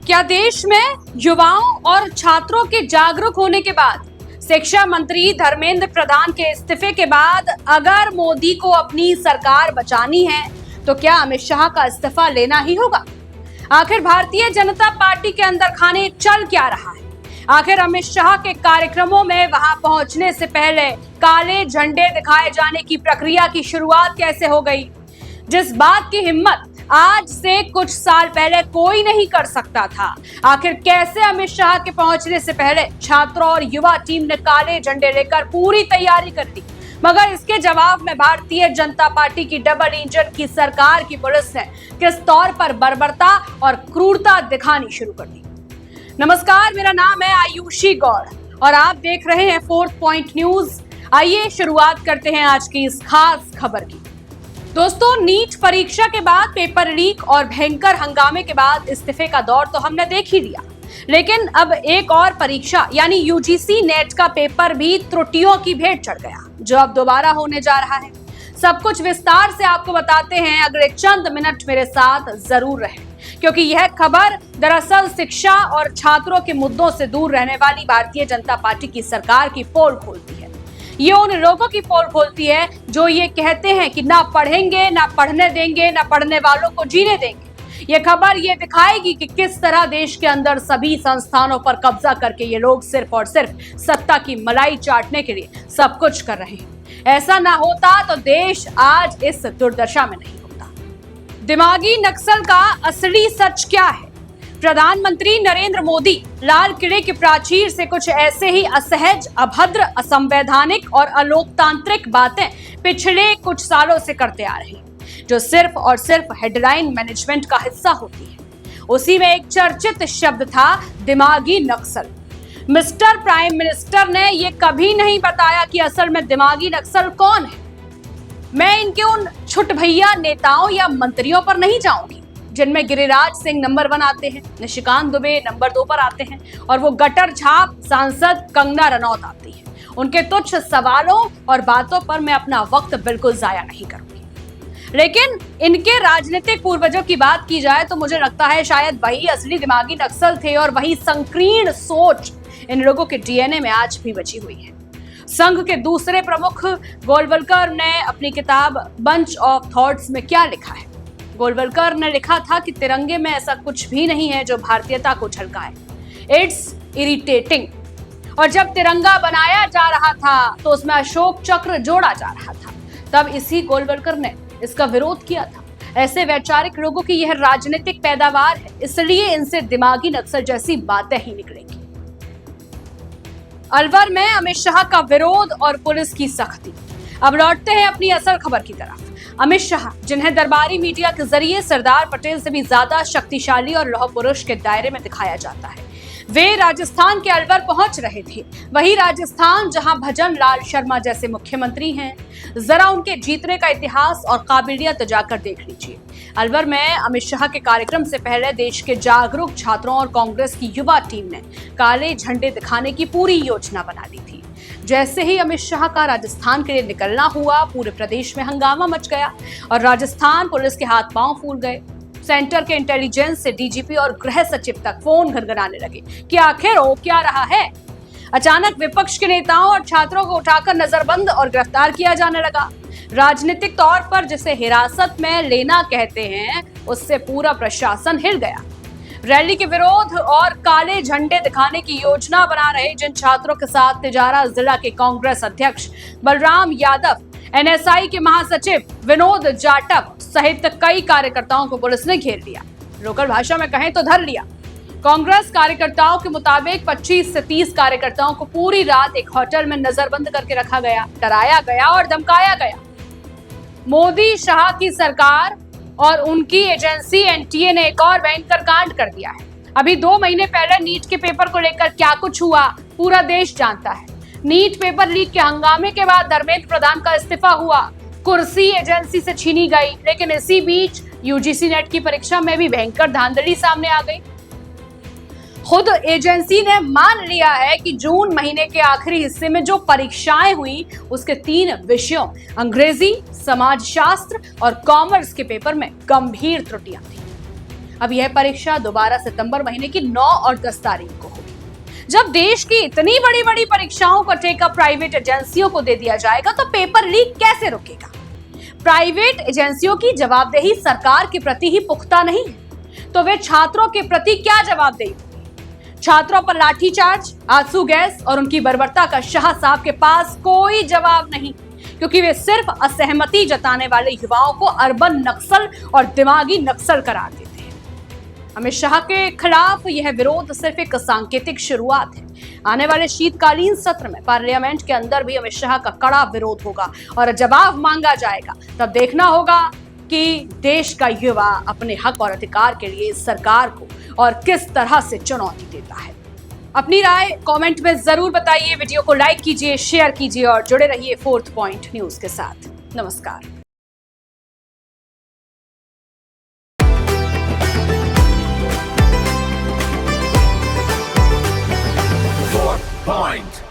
क्या देश में युवाओं और छात्रों के जागरूक होने के बाद, शिक्षा मंत्री धर्मेंद्र प्रधान के इस्तीफे के बाद अगर मोदी को अपनी सरकार बचानी है तो क्या अमित शाह का इस्तीफा लेना ही होगा? आखिर भारतीय जनता पार्टी के अंदर खाने चल क्या रहा है? आखिर अमित शाह के कार्यक्रमों में वहां पहुंचने से पहले काले झंडे दिखाए जाने की प्रक्रिया की शुरुआत कैसे हो गई, जिस बात की हिम्मत आज से कुछ साल पहले कोई नहीं कर सकता था? आखिर कैसे अमित शाह के पहुंचने से पहले छात्रों और युवा टीम ने काले झंडे लेकर पूरी तैयारी कर ली, मगर इसके जवाब में भारतीय जनता पार्टी की डबल इंजन की सरकार की पुलिस ने किस तौर पर बर्बरता और क्रूरता दिखानी शुरू कर दी। नमस्कार, मेरा नाम है आयुषी गौड़ और आप देख रहे हैं 4 पॉइंट न्यूज। आइए शुरुआत करते हैं आज की इस खास खबर की। दोस्तों, नीट परीक्षा के बाद पेपर लीक और भयंकर हंगामे के बाद इस्तीफे का दौर तो हमने देख ही लिया, लेकिन अब एक और परीक्षा यानी यूजीसी नेट का पेपर भी त्रुटियों की भेंट चढ़ गया, जो अब दोबारा होने जा रहा है। सब कुछ विस्तार से आपको बताते हैं, अगले चंद मिनट मेरे साथ जरूर रहें, क्योंकि यह खबर दरअसल शिक्षा और छात्रों के मुद्दों से दूर रहने वाली भारतीय जनता पार्टी की सरकार की पोल खोलती है। ये उन लोगों की पोल खोलती है जो ये कहते हैं कि ना पढ़ेंगे, ना पढ़ने देंगे, ना पढ़ने वालों को जीने देंगे। ये खबर ये दिखाएगी कि किस तरह देश के अंदर सभी संस्थानों पर कब्जा करके ये लोग सिर्फ और सिर्फ सत्ता की मलाई चाटने के लिए सब कुछ कर रहे हैं। ऐसा ना होता तो देश आज इस दुर्दशा में नहीं होता। दिमागी नक्सल का असली सच क्या है? प्रधानमंत्री नरेंद्र मोदी लाल किले के प्राचीर से कुछ ऐसे ही असहज, अभद्र, असंवैधानिक और अलोकतांत्रिक बातें पिछले कुछ सालों से करते आ रहे हैं, जो सिर्फ और सिर्फ हेडलाइन मैनेजमेंट का हिस्सा होती है। उसी में एक चर्चित शब्द था दिमागी नक्सल। मिस्टर प्राइम मिनिस्टर ने यह कभी नहीं बताया कि असल में दिमागी नक्सल कौन है। मैं इनके उन छुट भैया नेताओं या मंत्रियों पर नहीं जाऊंगी जिनमें गिरिराज सिंह नंबर 1 आते हैं, निशिकांत दुबे नंबर 2 पर आते हैं और वो गटर छाप सांसद कंगना रनौत आती है। उनके तुच्छ सवालों और बातों पर मैं अपना वक्त बिल्कुल जाया नहीं करूंगी, लेकिन इनके राजनीतिक पूर्वजों की बात की जाए तो मुझे लगता है शायद वही असली दिमागी नक्सल थे और वही संकीर्ण सोच इन लोगों के डीएनए में आज भी बची हुई है। संघ के दूसरे प्रमुख गोलवलकर ने अपनी किताब बंच ऑफ थॉट्स में क्या लिखा है? गोलवलकर ने लिखा था कि तिरंगे में ऐसा कुछ भी नहीं है जो भारतीयता को झलकाए। It's irritating. और जब तिरंगा बनाया जा रहा था तो उसमें अशोक चक्र जोड़ा जा रहा था, तब इसी गोलवलकर ने इसका विरोध किया था। ऐसे वैचारिक लोगों की यह राजनीतिक पैदावार है, इसलिए इनसे दिमागी नक्सल जैसी बातें ही निकलेंगी। अलवर में अमित शाह का विरोध और पुलिस की सख्ती। अब लौटते हैं अपनी असल खबर की तरफ। अमित शाह, जिन्हें दरबारी मीडिया के जरिए सरदार पटेल से भी ज्यादा शक्तिशाली और लौह पुरुष के दायरे में दिखाया जाता है, वे राजस्थान के अलवर पहुंच रहे थे। वही राजस्थान जहां भजन लाल शर्मा जैसे मुख्यमंत्री हैं। जरा उनके जीतने का इतिहास और काबिलियत जाकर देख लीजिए। अलवर में अमित शाह के कार्यक्रम से पहले देश के जागरूक छात्रों और कांग्रेस की युवा टीम ने काले झंडे दिखाने की पूरी योजना बना ली थी। जैसे ही अमित शाह का राजस्थान के लिए निकलना हुआ, पूरे प्रदेश में हंगामा मच गया और राजस्थान पुलिस के हाथ पांव फूल गए। सेंटर के इंटेलिजेंस से डीजीपी और गृह सचिव तक फोन घनघनाने लगे कि आखिर हो क्या रहा है। अचानक विपक्ष के नेताओं और छात्रों को उठाकर नजरबंद और गिरफ्तार किया जाने लगा। राजनीतिक तौर पर जिसे हिरासत में लेना कहते हैं, उससे पूरा प्रशासन हिल गया। रैली के विरोध और काले झंडे दिखाने की योजना बना रहे जिन छात्रों के साथ तिजारा जिला के कांग्रेस अध्यक्ष बलराम यादव, एनएसआई के महासचिव विनोद जाटव सहित कई कार्यकर्ताओं को पुलिस ने घेर लिया। लोकल भाषा में कहें तो धर लिया। कांग्रेस कार्यकर्ताओं के मुताबिक 25 से 30 कार्यकर्ताओं को पूरी रात एक होटल में नजरबंद करके रखा गया, डराया गया और धमकाया गया। मोदी शाह की सरकार और उनकी एजेंसी एनटीए ने एक और भयंकर कांड कर दिया है। अभी 2 महीने पहले नीट के पेपर को लेकर क्या कुछ हुआ पूरा देश जानता है। नीट पेपर लीक के हंगामे के बाद धर्मेंद्र प्रधान का इस्तीफा हुआ, कुर्सी एजेंसी से छीनी गई, लेकिन इसी बीच यूजीसी नेट की परीक्षा में भी भयंकर धांधली सामने आ गई। खुद एजेंसी ने मान लिया है कि जून महीने के आखिरी हिस्से में जो परीक्षाएं हुई उसके 3 विषयों अंग्रेजी, समाजशास्त्र और कॉमर्स के पेपर में गंभीर त्रुटियां थी। अब यह परीक्षा दोबारा सितंबर महीने की 9 और 10 तारीख को होगी। जब देश की इतनी बड़ी बड़ी परीक्षाओं का ठेका प्राइवेट एजेंसियों को दे दिया जाएगा तो पेपर लीक कैसे रुकेगा? प्राइवेट एजेंसियों की जवाबदेही सरकार के प्रति ही पुख्ता नहीं है तो वे छात्रों के प्रति क्या जवाबदेही? छात्रों पर लाठीचार्ज, आंसू गैस और उनकी बर्बरता का शाह साहब के पास कोई जवाब नहीं, क्योंकि वे सिर्फ असहमति जताने वाले युवाओं को अर्बन नक्सल और दिमागी नक्सल करार देते हैं। अमित शाह के खिलाफ यह विरोध सिर्फ एक सांकेतिक शुरुआत है। आने वाले शीतकालीन सत्र में पार्लियामेंट के अंदर भी अमित शाह का कड़ा विरोध होगा और जवाब मांगा जाएगा। तब देखना होगा कि देश का युवा अपने हक और अधिकार के लिए सरकार को और किस तरह से चुनौती देता है। अपनी राय कमेंट में जरूर बताइए, वीडियो को लाइक कीजिए, शेयर कीजिए और जुड़े रहिए फोर्थ पॉइंट न्यूज के साथ। नमस्कार। Fourth Point.